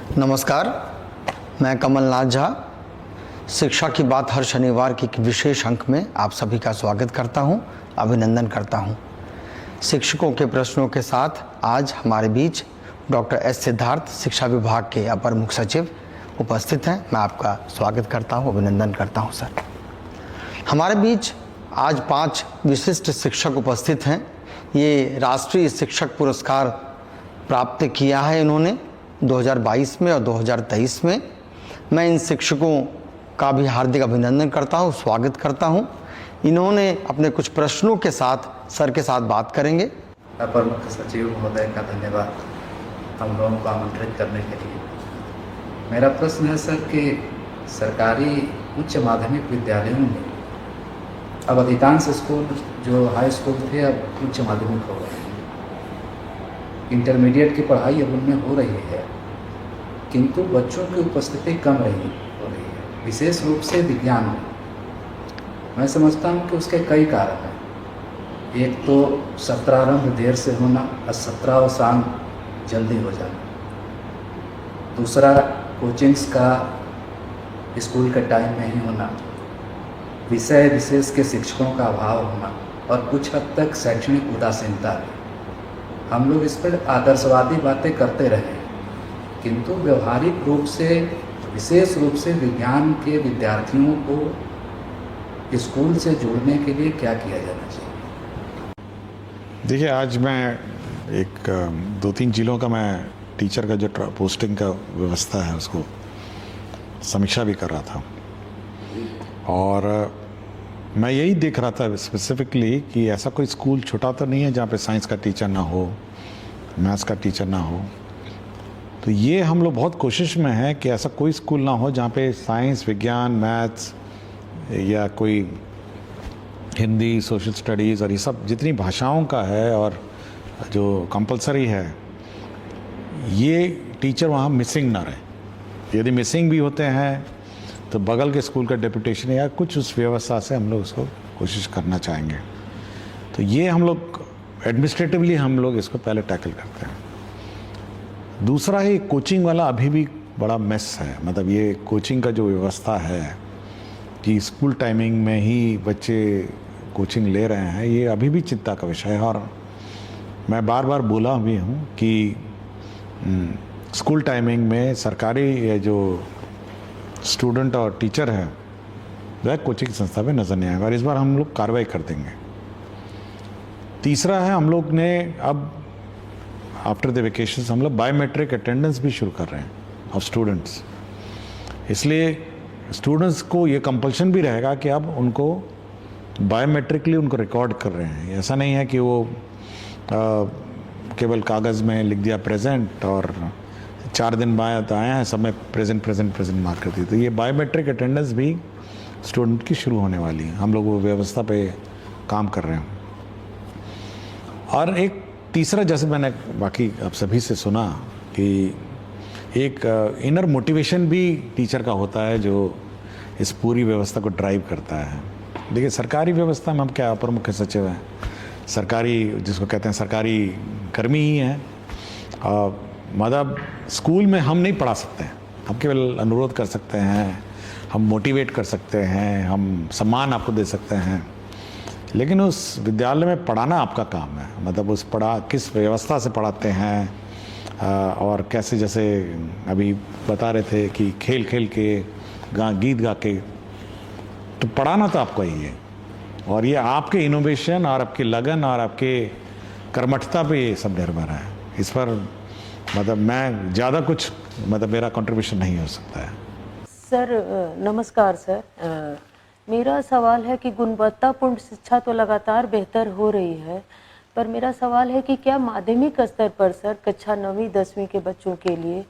नमस्कार, मैं कमलनाथ झा। शिक्षा की बात हर शनिवार की एक विशेष अंक में आप सभी का स्वागत करता हूं, अभिनंदन करता हूं। शिक्षकों के प्रश्नों के साथ आज हमारे बीच डॉक्टर एस सिद्धार्थ, शिक्षा विभाग के अपर मुख्य सचिव उपस्थित हैं। मैं आपका स्वागत करता हूं, अभिनंदन करता हूं सर। हमारे बीच आज 5 विशिष्ट शिक्षक उपस्थित हैं। ये राष्ट्रीय शिक्षक पुरस्कार प्राप्त किया है इन्होंने 2022 में और 2023 में। मैं इन शिक्षकों का भी हार्दिक अभिनंदन करता हूं, स्वागत करता हूं। इन्होंने अपने कुछ प्रश्नों के साथ सर के साथ बात करेंगे। अपर मुख्य सचिव महोदय का धन्यवाद हम लोगों को आमंत्रित करने के लिए। मेरा प्रश्न है सर कि सरकारी उच्च माध्यमिक विद्यालयों में अब अधिकांश स्कूल जो हाई स्कूल थे अब उच्च माध्यमिक हो गए हैं। इंटरमीडिएट की पढ़ाई अब उनमें हो रही है, किंतु बच्चों की उपस्थिति कम हो रही है, विशेष रूप से विज्ञान में। मैं समझता हूँ कि उसके कई कारण हैं। एक तो सत्रारंभ देर से होना और सत्रावसान जल्दी हो जाना। दूसरा, कोचिंग्स का स्कूल के टाइम में ही होना। विषय विशेष के शिक्षकों का अभाव होना और कुछ हद तक शैक्षणिक उदासीनता भी। हम लोग इस पर आदर्शवादी बातें करते रहे, किंतु व्यवहारिक रूप से, विशेष रूप से विज्ञान के विद्यार्थियों को स्कूल से जोड़ने के लिए क्या किया जाना चाहिए? देखिए, आज मैं 2-3 जिलों का मैं टीचर का जो पोस्टिंग का व्यवस्था है उसको समीक्षा भी कर रहा था, और मैं यही देख रहा था स्पेसिफिकली कि ऐसा कोई स्कूल छोटा तो नहीं है जहाँ पे साइंस का टीचर ना हो, मैथ्स का टीचर ना हो। तो ये हम लोग बहुत कोशिश में हैं कि ऐसा कोई स्कूल ना हो जहाँ पे साइंस, विज्ञान, मैथ्स या कोई हिंदी, सोशल स्टडीज़ और ये सब जितनी भाषाओं का है और जो कंपलसरी है, ये टीचर वहाँ मिसिंग ना रहे। यदि मिसिंग भी होते हैं तो बगल के स्कूल का डेपुटेशन या कुछ उस व्यवस्था से हम लोग उसको कोशिश करना चाहेंगे। तो ये हम लोग एडमिनिस्ट्रेटिवली हम लोग इसको पहले टैकल करते हैं। दूसरा है, कोचिंग वाला अभी भी बड़ा मेस है। मतलब ये कोचिंग का जो व्यवस्था है कि स्कूल टाइमिंग में ही बच्चे कोचिंग ले रहे हैं, ये अभी भी चिंता का विषय है। और मैं बार बार बोला भी हूँ कि स्कूल टाइमिंग में सरकारी जो स्टूडेंट और टीचर है वह कोचिंग संस्था में नज़र नहीं आएगा, और इस बार हम लोग कार्रवाई कर देंगे। तीसरा है, हम लोग ने अब आफ्टर द वेकेशंस हम लोग बायोमेट्रिक अटेंडेंस भी शुरू कर रहे हैं ऑफ स्टूडेंट्स। इसलिए स्टूडेंट्स को ये कंपल्शन भी रहेगा कि अब उनको बायोमेट्रिकली उनको रिकॉर्ड कर रहे हैं। ऐसा नहीं है कि वो केवल कागज़ में लिख दिया प्रेजेंट और 4 दिन बाद आया है सब में प्रेजेंट मार्क कर दी। तो ये बायोमेट्रिक अटेंडेंस भी स्टूडेंट की शुरू होने वाली है। हम लोग वो व्यवस्था पे काम कर रहे हैं। और एक तीसरा, जैसे मैंने बाकी आप सभी से सुना कि एक इनर मोटिवेशन भी टीचर का होता है जो इस पूरी व्यवस्था को ड्राइव करता है। देखिए, सरकारी व्यवस्था में हम क्या अपर मुख्य सचिव हैं, सरकारी जिसको कहते हैं सरकारी कर्मी ही हैं। मतलब स्कूल में हम नहीं पढ़ा सकते हैं, हम केवल अनुरोध कर सकते हैं, हम मोटिवेट कर सकते हैं, हम सम्मान आपको दे सकते हैं, लेकिन उस विद्यालय में पढ़ाना आपका काम है। मतलब उस किस व्यवस्था से पढ़ाते हैं और कैसे, जैसे अभी बता रहे थे कि खेल खेल के गीत गा के, तो पढ़ाना तो आपका ही है। और ये आपके इनोवेशन और आपकी लगन और आपके कर्मठता पे ये सब निर्भर है। इस पर मतलब मैं ज़्यादा कुछ मेरा कंट्रीब्यूशन नहीं हो सकता है। सर नमस्कार सर। मेरा सवाल है कि गुणवत्तापूर्ण शिक्षा तो लगातार बेहतर हो रही है, पर मेरा सवाल है कि क्या माध्यमिक स्तर पर सर कक्षा 9वीं 10वीं के बच्चों के लिए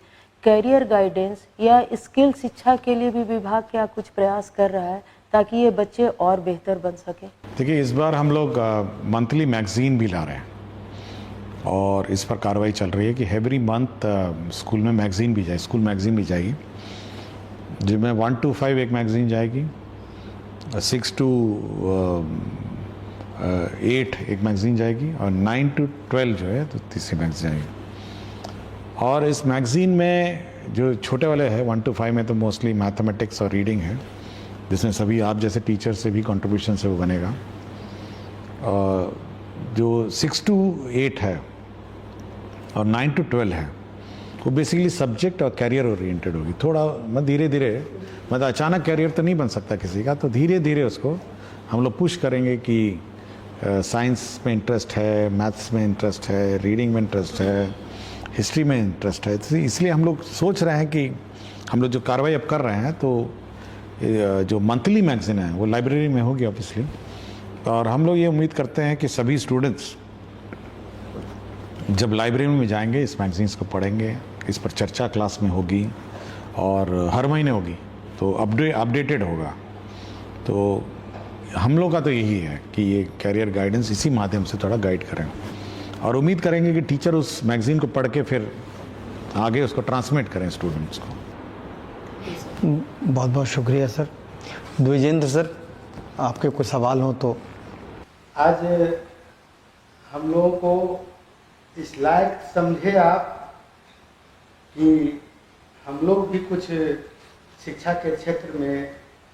कैरियर गाइडेंस या स्किल शिक्षा के लिए भी विभाग क्या कुछ प्रयास कर रहा है ताकि ये बच्चे और बेहतर बन सकें? देखिए, इस बार हम लोग मंथली मैगजीन भी ला रहे हैं और इस पर कार्रवाई चल रही है कि एवरी मंथ स्कूल में मैगजीन भी जाए, स्कूल मैगजीन भी जाएगी, जिसमें 1 to 5 एक मैगजीन जाएगी, 6 to 8 एक मैगजीन जाएगी और 9 to 12 जो है तो तीसरी मैगजीन जाएगी। और इस मैगज़ीन में जो छोटे वाले हैं 1 to 5 में तो मोस्टली मैथमेटिक्स और रीडिंग है, जिसमें सभी आप जैसे टीचर से भी कंट्रीब्यूशन से वो बनेगा। जो 6 to 8 है और 9 to 12 है वो बेसिकली सब्जेक्ट और कैरियर ओरिएंटेड होगी। थोड़ा मैं धीरे धीरे, मतलब अचानक कैरियर तो नहीं बन सकता किसी का, तो धीरे धीरे उसको हम लोग पुश करेंगे कि साइंस में इंटरेस्ट है, मैथ्स में इंटरेस्ट है, रीडिंग में इंटरेस्ट है, हिस्ट्री में इंटरेस्ट है। तो इसलिए हम लोग सोच रहे हैं कि हम लोग जो कार्रवाई अब कर रहे हैं तो जो मंथली मैगज़ीन है वो लाइब्रेरी में होगी ऑब्वियसली, और हम लोग ये उम्मीद करते हैं कि सभी स्टूडेंट्स जब लाइब्रेरी में जाएंगे इस मैगज़ीन्स को पढ़ेंगे, इस पर चर्चा क्लास में होगी और हर महीने होगी, तो अपडेटेड होगा। तो हम लोग का तो यही है कि ये कैरियर गाइडेंस इसी माध्यम से थोड़ा गाइड करें, और उम्मीद करेंगे कि टीचर उस मैगज़ीन को पढ़ के फिर आगे उसको ट्रांसमिट करें स्टूडेंट्स को। बहुत बहुत शुक्रिया सर। द्विजेंद्र सर, आपके कोई सवाल हो तो। आज हम लोगों को इस लायक समझे आप कि हम लोग भी कुछ शिक्षा के क्षेत्र में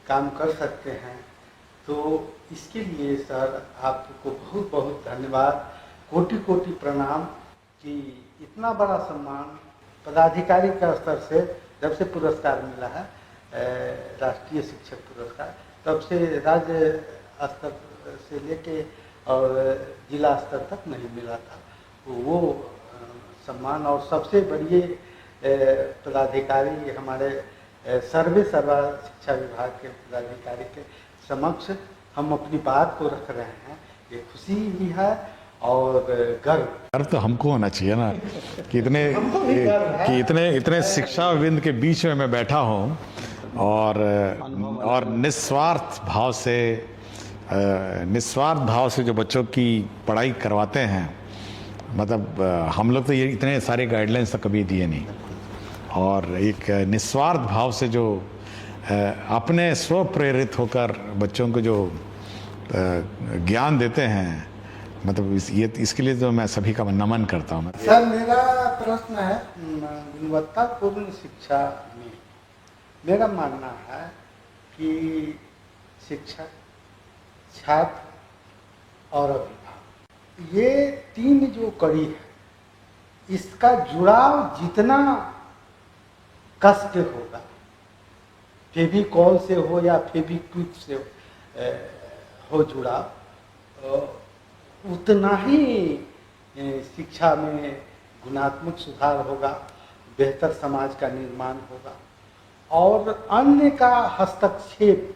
काम कर सकते हैं, तो इसके लिए सर आपको बहुत बहुत धन्यवाद, कोटि कोटि प्रणाम कि इतना बड़ा सम्मान पदाधिकारी का स्तर से जब से पुरस्कार मिला है, राष्ट्रीय शिक्षक पुरस्कार, तब से राज्य स्तर से लेके और जिला स्तर तक नहीं मिला था। वो सम्मान और सबसे बड़ी पदाधिकारी हमारे सर्वा शिक्षा विभाग के पदाधिकारी के समक्ष हम अपनी बात को रख रहे हैं। ये खुशी भी है और गर्व तो हमको होना चाहिए ना कि इतने शिक्षाविद के बीच में मैं बैठा हूँ और निस्वार्थ भाव से जो बच्चों की पढ़ाई करवाते हैं, मतलब हम लोग तो ये इतने सारे गाइडलाइंस तो कभी दिए नहीं, और एक निस्वार्थ भाव से जो अपने स्व प्रेरित होकर बच्चों को जो ज्ञान देते हैं, मतलब इसके लिए तो मैं सभी का नमन करता हूँ। सर मेरा प्रश्न है, गुणवत्तापूर्ण शिक्षा में मेरा मानना है कि शिक्षक, छात्र और अभिभावक, ये तीन जो कड़ी है, इसका जुड़ाव जितना कस के होगा, फेविकॉल से हो या फेविक्विक से हो जुड़ाव, उतना ही शिक्षा में गुणात्मक सुधार होगा, बेहतर समाज का निर्माण होगा, और अन्य का हस्तक्षेप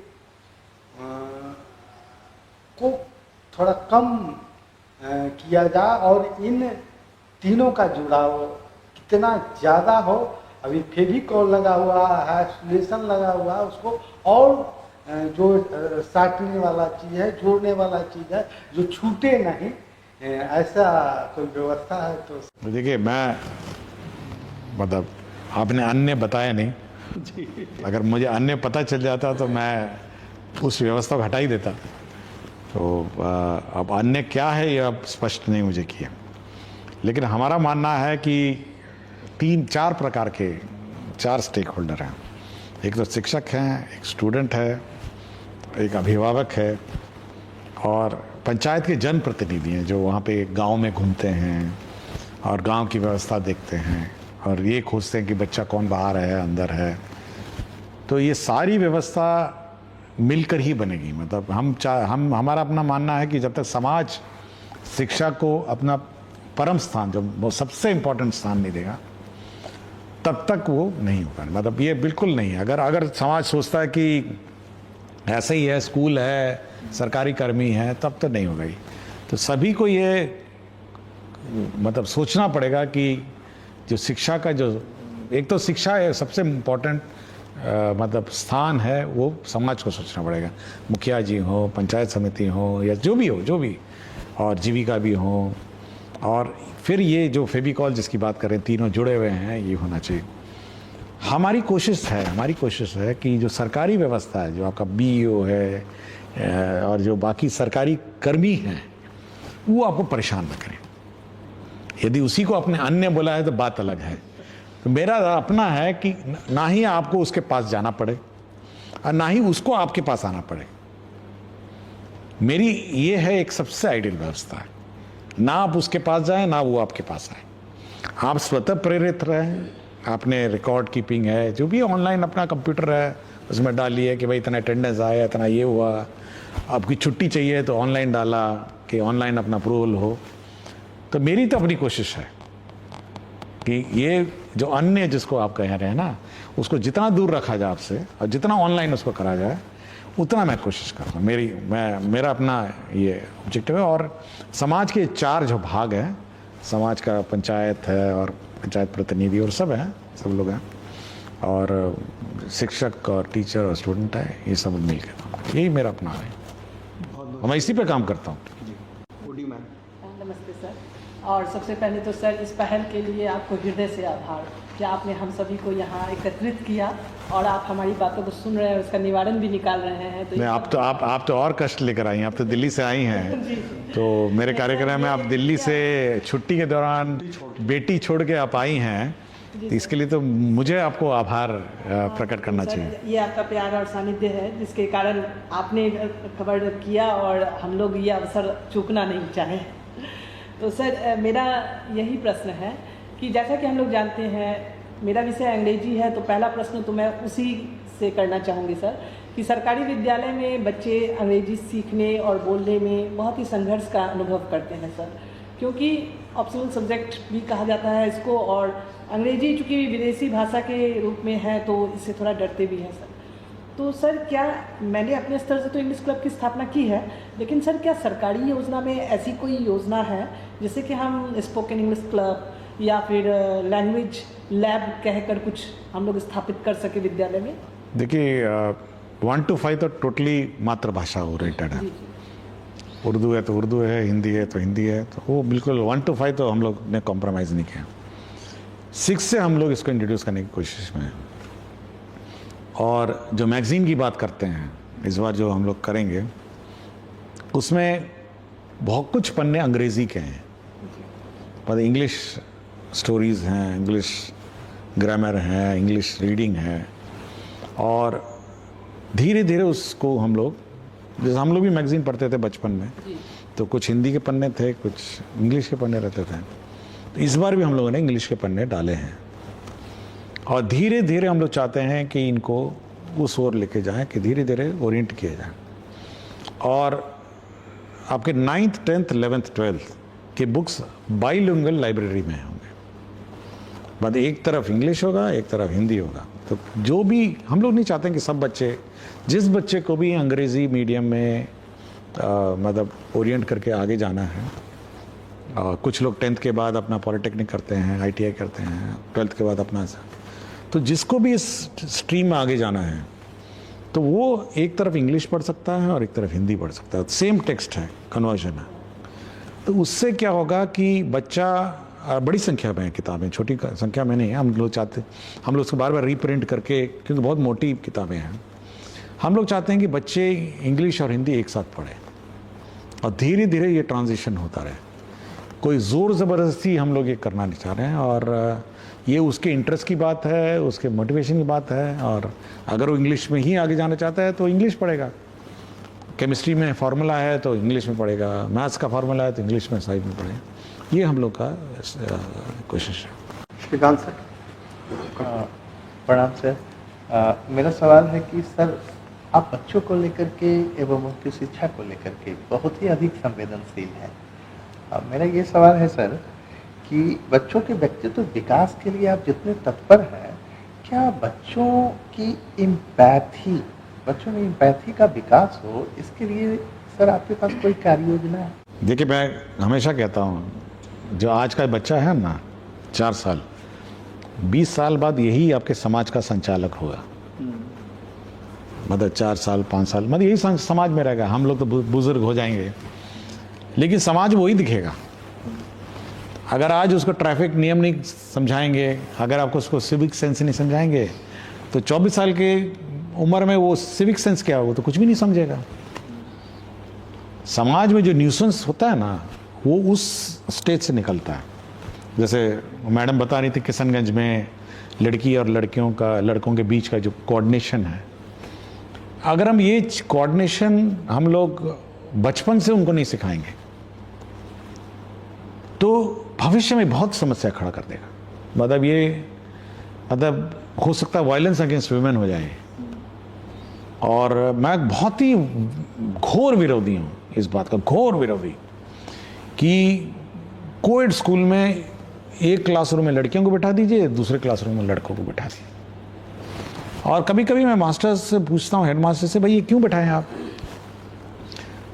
को थोड़ा कम किया जाए, और इन तीनों का जुड़ाव कितना ज़्यादा हो। अभी फेविकॉल लगा हुआ है, सोल्यूशन लगा हुआ है, उसको और जो साटने वाला चीज़ है, जोड़ने वाला चीज़ है, जो छूटे नहीं, ऐसा कोई व्यवस्था है तो। देखिए, मैं मतलब आपने अन्य बताया नहीं, अगर मुझे अन्य पता चल जाता तो मैं उस व्यवस्था को हटा ही देता। तो अब अन्य क्या है ये अब स्पष्ट नहीं मुझे किया, लेकिन हमारा मानना है कि 3-4 प्रकार के 4 स्टेक होल्डर हैं। एक तो शिक्षक हैं, एक स्टूडेंट है, एक अभिभावक है, और पंचायत के जनप्रतिनिधि हैं जो वहाँ पे गांव में घूमते हैं और गांव की व्यवस्था देखते हैं और ये खोजते हैं कि बच्चा कौन बाहर है अंदर है। तो ये सारी व्यवस्था मिलकर ही बनेगी। मतलब हमारा अपना मानना है कि जब तक समाज शिक्षा को अपना परम स्थान, जो वो सबसे इम्पोर्टेंट स्थान नहीं देगा, तब तक वो नहीं होगा। मतलब ये बिल्कुल नहीं है। अगर समाज सोचता है कि ऐसे ही है, स्कूल है, सरकारी कर्मी है, तब तो नहीं होगा ही। तो सभी को ये मतलब सोचना पड़ेगा कि जो शिक्षा का जो एक तो शिक्षा है सबसे इम्पोर्टेंट मतलब स्थान है, वो समाज को सोचना पड़ेगा। मुखिया जी हो, पंचायत समिति हो, या जो भी, और जीविका भी हो, और फिर ये जो फेविकॉल जिसकी बात करें, तीनों जुड़े हुए हैं, ये होना चाहिए। हमारी कोशिश है कि जो सरकारी व्यवस्था है, जो आपका BEO है और जो बाकी सरकारी कर्मी हैं, वो आपको परेशान न करें। यदि उसी को अपने अन्य बोला है तो बात अलग है, तो मेरा अपना है कि ना ही आपको उसके पास जाना पड़े और ना ही उसको आपके पास आना पड़े। मेरी ये है एक सबसे आइडियल व्यवस्था है, ना आप उसके पास जाएं ना वो आपके पास आए। आप स्वतः प्रेरित रहें, आपने रिकॉर्ड कीपिंग है, जो भी ऑनलाइन अपना कंप्यूटर है उसमें डालिए कि भाई इतना अटेंडेंस आया, इतना ये हुआ। आपकी छुट्टी चाहिए तो ऑनलाइन डाला कि ऑनलाइन अपना अप्रूवल हो। तो मेरी तो अपनी कोशिश है कि ये जो अन्य जिसको आप कह रहे हैं ना, उसको जितना दूर रखा जाए आपसे और जितना ऑनलाइन उसको करा जाए उतना मैं कोशिश कर रहा हूँ। मेरा अपना ये ऑब्जेक्टिव है। और समाज के 4 जो भाग हैं, समाज का पंचायत है और पंचायत प्रतिनिधि और सब हैं, सब लोग हैं, और शिक्षक और टीचर और स्टूडेंट है, ये सब मिल के यही मेरा अपना है। मैं इसी पे काम करता हूँ। नमस्ते सर। और सबसे पहले तो सर इस पहल के लिए आपको हृदय से आभार कि आपने हम सभी को यहाँ एकत्रित किया और आप हमारी बातों को सुन रहे हैं, उसका निवारण भी निकाल रहे हैं। तो नहीं, आप तो और कष्ट लेकर आई हैं। आप तो दिल्ली से आई हैं। तो मेरे कार्यक्रम में आप दिल्ली से छुट्टी के दौरान बेटी छोड़ के आप आई हैं, तो इसके लिए तो मुझे आपको आभार प्रकट करना चाहिए। ये आपका प्यार और सानिध्य है जिसके कारण आपने खबर किया और हम लोग ये अवसर चूकना नहीं चाहें। तो सर मेरा यही प्रश्न है कि जैसा कि हम लोग जानते हैं, मेरा विषय अंग्रेजी है, तो पहला प्रश्न तो मैं उसी से करना चाहूँगी सर कि सरकारी विद्यालय में बच्चे अंग्रेजी सीखने और बोलने में बहुत ही संघर्ष का अनुभव करते हैं सर, क्योंकि ऑप्शनल सब्जेक्ट भी कहा जाता है इसको, और अंग्रेजी चूँकि विदेशी भाषा के रूप में है तो इससे थोड़ा डरते भी हैं सर। तो सर क्या मैंने अपने स्तर से तो इंग्लिश क्लब की स्थापना की है, लेकिन सर क्या सरकारी योजना में ऐसी कोई योजना है जैसे कि हम स्पोकन इंग्लिश क्लब या फिर लैंग्वेज लैब कहकर कुछ हम लोग स्थापित कर सके विद्यालय में? देखिए 1 to 5 तो टोटली मातृभाषा ओरिएंटेड है। उर्दू है तो उर्दू है, हिंदी है तो हिंदी है, तो वो बिल्कुल 1 to 5 तो हम लोग ने कॉम्प्रोमाइज़ नहीं किया। 6 से हम लोग इसको इंट्रोड्यूस करने की कोशिश में हैं। और जो मैगज़ीन की बात करते हैं इस बार जो हम लोग करेंगे, उसमें बहुत कुछ पन्ने अंग्रेज़ी के हैं, पर इंग्लिश स्टोरीज़ हैं, इंग्लिश ग्रामर है, इंग्लिश रीडिंग है। और धीरे धीरे उसको हम लोग, जैसे हम लोग भी मैगज़ीन पढ़ते थे बचपन में, तो कुछ हिंदी के पन्ने थे, कुछ इंग्लिश के पन्ने रहते थे। तो इस बार भी हम लोगों ने इंग्लिश के पन्ने डाले हैं और धीरे धीरे हम लोग चाहते हैं कि इनको उस ओर लेके जाएं कि धीरे धीरे ओरिएंट किए जाएं। और आपके 9th 10th 11th 12th के बुक्स बाइलिंगुअल लाइब्रेरी में होंगे, बाद एक तरफ इंग्लिश होगा एक तरफ हिंदी होगा। तो जो भी हम लोग नहीं चाहते कि सब बच्चे, जिस बच्चे को भी अंग्रेज़ी मीडियम में मतलब ओरिएंट करके आगे जाना है, कुछ लोग 10th के बाद अपना पॉलिटेक्निक करते हैं, ITI करते हैं, 12th के बाद अपना, तो जिसको भी इस स्ट्रीम में आगे जाना है तो वो एक तरफ इंग्लिश पढ़ सकता है और एक तरफ हिंदी पढ़ सकता है। सेम टेक्स्ट है, कन्वर्जन है। तो उससे क्या होगा कि बच्चा, बड़ी संख्या में किताबें, छोटी संख्या में नहीं है, हम लोग चाहते, हम लोग उसको बार बार रीप्रिंट करके, क्योंकि बहुत मोटी किताबें हैं, हम लोग चाहते हैं कि बच्चे इंग्लिश और हिंदी एक साथ पढ़ें और धीरे धीरे ये ट्रांजिशन होता रहे। कोई ज़ोर ज़बरदस्ती हम लोग ये करना नहीं चाह रहे हैं, और ये उसके इंटरेस्ट की बात है, उसके मोटिवेशन की बात है। और अगर वो इंग्लिश में ही आगे जाना चाहता है तो इंग्लिश पढ़ेगा, केमिस्ट्री में फार्मूला है तो इंग्लिश में पढ़ेगा, मैथ्स का फार्मूला है तो इंग्लिश में साइड में पढ़ेगा। ये हम लोग का कोशिश है। श्रीकांत सर। प्रणाम सर। मेरा सवाल है कि सर आप बच्चों को लेकर के एवं उनकी शिक्षा को लेकर के बहुत ही अधिक संवेदनशील हैं। मेरा ये सवाल है सर कि बच्चों के व्यक्तित्व विकास के लिए आप जितने तत्पर हैं, क्या बच्चों की इम्पैथी, बच्चों में इम्पैथी का विकास हो, इसके लिए सर आपके पास कोई कार्य योजना है? देखिए, मैं हमेशा कहता हूँ, जो आज का बच्चा है ना 4 साल, 20 साल बाद यही आपके समाज का संचालक होगा। मतलब 4 साल 5 साल मतलब यही समाज में रहेगा। हम लोग तो बुजुर्ग हो जाएंगे, लेकिन समाज वही दिखेगा। अगर आज उसको ट्रैफिक नियम नहीं समझाएंगे, अगर आपको उसको सिविक सेंस नहीं समझाएंगे, तो 24 साल के उम्र में वो सिविक सेंस क्या हो, तो कुछ भी नहीं समझेगा। समाज में जो न्यूसेंस होता है ना, वो उस स्टेज से निकलता है। जैसे मैडम बता रही थी, किशनगंज में लड़की और लड़कों के बीच का जो कोऑर्डिनेशन है, अगर हम ये कोऑर्डिनेशन हम लोग बचपन से उनको नहीं सिखाएंगे तो भविष्य में बहुत समस्या खड़ा कर देगा। मतलब हो सकता है वायलेंस अगेंस्ट वुमेन हो जाए। और मैं बहुत ही घोर विरोधी हूँ इस बात का, घोर विरोधी, कि कोएड स्कूल में एक क्लासरूम में लड़कियों को बैठा दीजिए, दूसरे क्लासरूम में लड़कों को बैठा दीजिए। और कभी कभी मैं मास्टर्स से पूछता हूँ, हेडमास्टर से, भाई ये क्यों बैठाएं आप?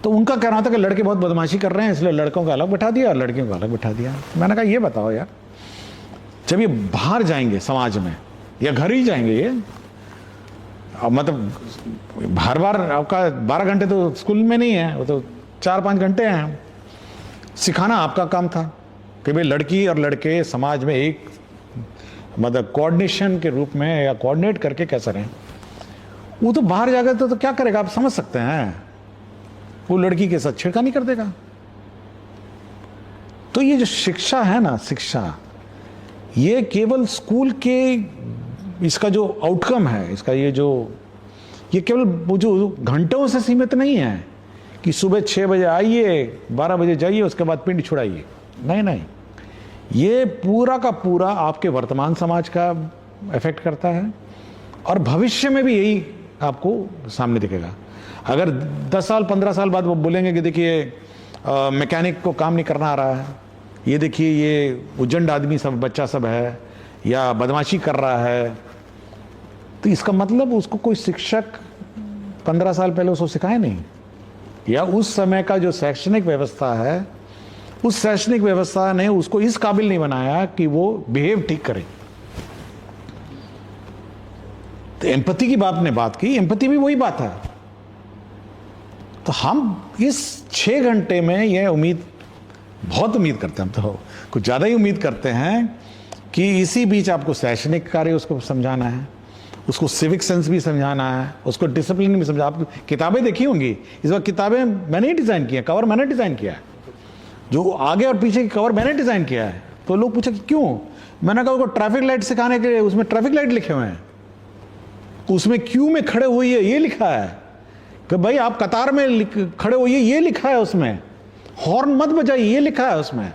तो उनका कहना था कि लड़के बहुत बदमाशी कर रहे हैं इसलिए लड़कों को अलग बैठा दिया और लड़कियों को अलग बैठा दिया। मैंने कहा ये बताओ यार, जब ये बाहर जाएंगे समाज में या घर ही जाएंगे ये, मतलब हर बार आपका 12 घंटे तो स्कूल में नहीं है, वो तो 4-5 घंटे हैं। सिखाना आपका काम था कि भाई लड़की और लड़के समाज में एक मतलब कोऑर्डिनेशन के रूप में या कोऑर्डिनेट करके कैसे रहें। वो तो बाहर जाकर तो क्या करेगा आप समझ सकते हैं, वो लड़की के साथ छेड़खानी कर देगा। तो ये जो शिक्षा है ना, शिक्षा, ये केवल स्कूल के इसका जो आउटकम है, इसका ये केवल वो जो घंटों से सीमित नहीं है कि सुबह 6 बजे आइए 12 बजे जाइए उसके बाद पिंड छुड़ाइए। नहीं, ये पूरा का पूरा आपके वर्तमान समाज का इफेक्ट करता है और भविष्य में भी यही आपको सामने दिखेगा। अगर 10 साल 15 साल बाद वो बोलेंगे कि देखिए मैकेनिक को काम नहीं करना आ रहा है, ये देखिए ये उजंड आदमी सब बच्चा सब है या बदमाशी कर रहा है, तो इसका मतलब उसको कोई शिक्षक 15 साल पहले उसको सिखाए नहीं, या उस समय का जो शैक्षणिक व्यवस्था है उस शैक्षणिक व्यवस्था ने उसको इस काबिल नहीं बनाया कि वो बिहेव ठीक करे। तो एम्पैथी की आपने बात की, एम्पैथी भी वही बात है। तो हम इस 6 घंटे में ये बहुत उम्मीद करते हैं, हम तो कुछ ज़्यादा ही उम्मीद करते हैं कि इसी बीच आपको शैक्षणिक कार्य उसको समझाना है, उसको सिविक सेंस भी समझाना है, उसको डिसिप्लिन भी समझा। आप किताबें देखी होंगी, इस बार किताबें मैंने ही डिज़ाइन किया, कवर मैंने डिज़ाइन किया है, जो आगे और पीछे की कवर मैंने डिज़ाइन किया है। तो लोग पूछे कि क्यों, मैंने कहा उसको ट्रैफिक लाइट सिखाने के लिए उसमें ट्रैफिक लाइट लिखे हुए हैं, उसमें क्यू में खड़े हुई है ये लिखा है कि भाई आप कतार में खड़े होइए ये लिखा है, उसमें हॉर्न मत बजाइए ये लिखा है उसमें।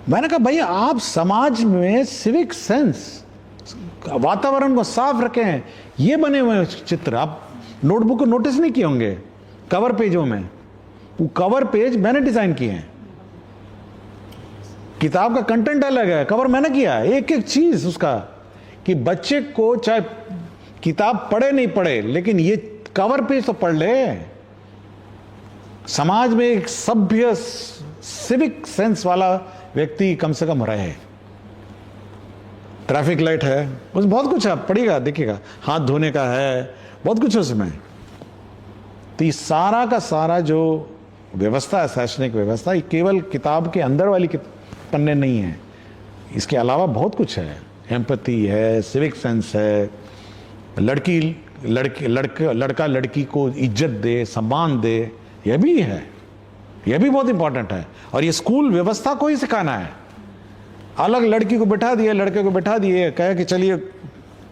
मैंने कहा भाई आप समाज में सिविक सेंस, वातावरण को साफ रखें, ये बने हुए चित्र आप नोटबुक को नोटिस नहीं किए होंगे कवर पेजों में, वो कवर पेज मैंने डिजाइन किए हैं। किताब का कंटेंट अलग है, कवर मैंने किया है, एक एक चीज उसका, कि बच्चे को चाहे किताब पढ़े नहीं पढ़े लेकिन ये कवर पेज तो पढ़ ले। समाज में एक सभ्य सिविक सेंस वाला व्यक्ति कम से कम रहे। ट्रैफिक लाइट है, उसमें बहुत कुछ है, पढ़िएगा देखिएगा, हाथ धोने का है, बहुत कुछ उसमें। तो ये सारा का सारा जो व्यवस्था है, शैक्षणिक व्यवस्था, ये केवल किताब के अंदर वाली पन्ने नहीं है, इसके अलावा बहुत कुछ है। एम्पैथी है, सिविक सेंस है, लड़का लड़की को इज्जत दे, सम्मान दे, यह भी है, यह भी बहुत इंपॉर्टेंट है। और ये स्कूल व्यवस्था को ही सिखाना है। अलग लड़की को बैठा दिए, लड़के को बैठा दिए, कहे कि चलिए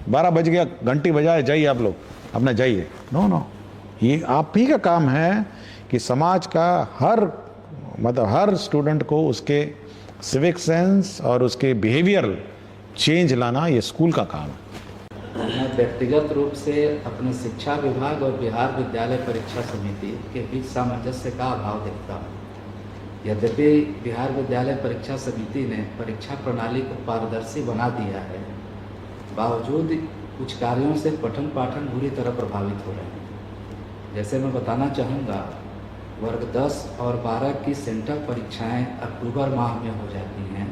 12 बज गया, घंटी बजाए, जाइए आप लोग अपना जाइए। नो, ये आप ही का काम है कि समाज का हर स्टूडेंट को उसके सिविक सेंस और उसके बिहेवियर चेंज लाना, ये स्कूल का काम है। मैं व्यक्तिगत रूप से अपने शिक्षा विभाग और बिहार विद्यालय परीक्षा समिति के बीच सामंजस्य का अभाव देखता हूँ। यद्यपि बिहार विद्यालय परीक्षा समिति ने परीक्षा प्रणाली को पारदर्शी बना दिया है, बावजूद कुछ कार्यों से पठन पाठन बुरी तरह प्रभावित हो रहे हैं। जैसे मैं बताना चाहूँगा, वर्ग 10 और 12 की सेंटर परीक्षाएं अक्टूबर माह में हो जाती हैं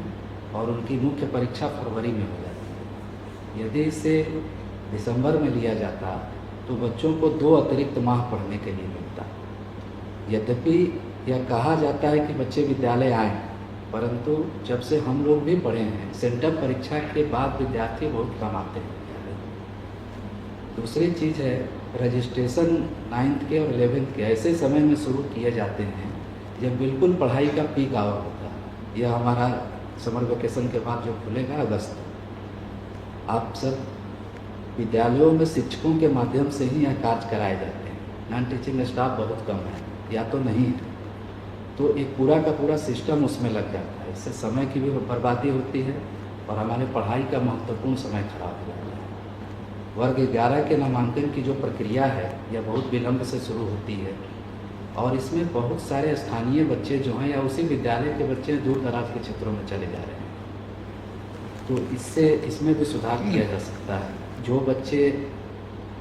और उनकी मुख्य परीक्षा फरवरी में हो जाती है। यदि इसे दिसंबर में लिया जाता तो बच्चों को 2 अतिरिक्त माह पढ़ने के लिए मिलता। यद्यपि यह कहा जाता है कि बच्चे विद्यालय आएँ, परंतु जब से हम लोग भी पढ़े हैं, सेंटर परीक्षा के बाद विद्यार्थी बहुत कम आते हैं विद्यालय। दूसरी चीज़ है, रजिस्ट्रेशन 9th के और 11th के ऐसे समय में शुरू किए जाते हैं जब बिल्कुल पढ़ाई का पीक आवर होता है। यह हमारा समर वेकेशन के बाद जो खुलेगा अगस्त, आप सब विद्यालयों में शिक्षकों के माध्यम से ही यह कार्य कराए जाते हैं, नॉन टीचिंग स्टाफ बहुत कम है या तो नहीं है, तो एक पूरा का पूरा सिस्टम उसमें लग जाता है। इससे समय की भी बर्बादी होती है और हमारे पढ़ाई का महत्वपूर्ण समय खराब हो जाता है। वर्ग 11 के नामांकन की जो प्रक्रिया है यह बहुत विलम्ब से शुरू होती है और इसमें बहुत सारे स्थानीय बच्चे जो हैं या उसी विद्यालय के बच्चे दूर दराज के क्षेत्रों में चले जा रहे हैं। तो इसमें भी सुधार किया जा सकता है। जो बच्चे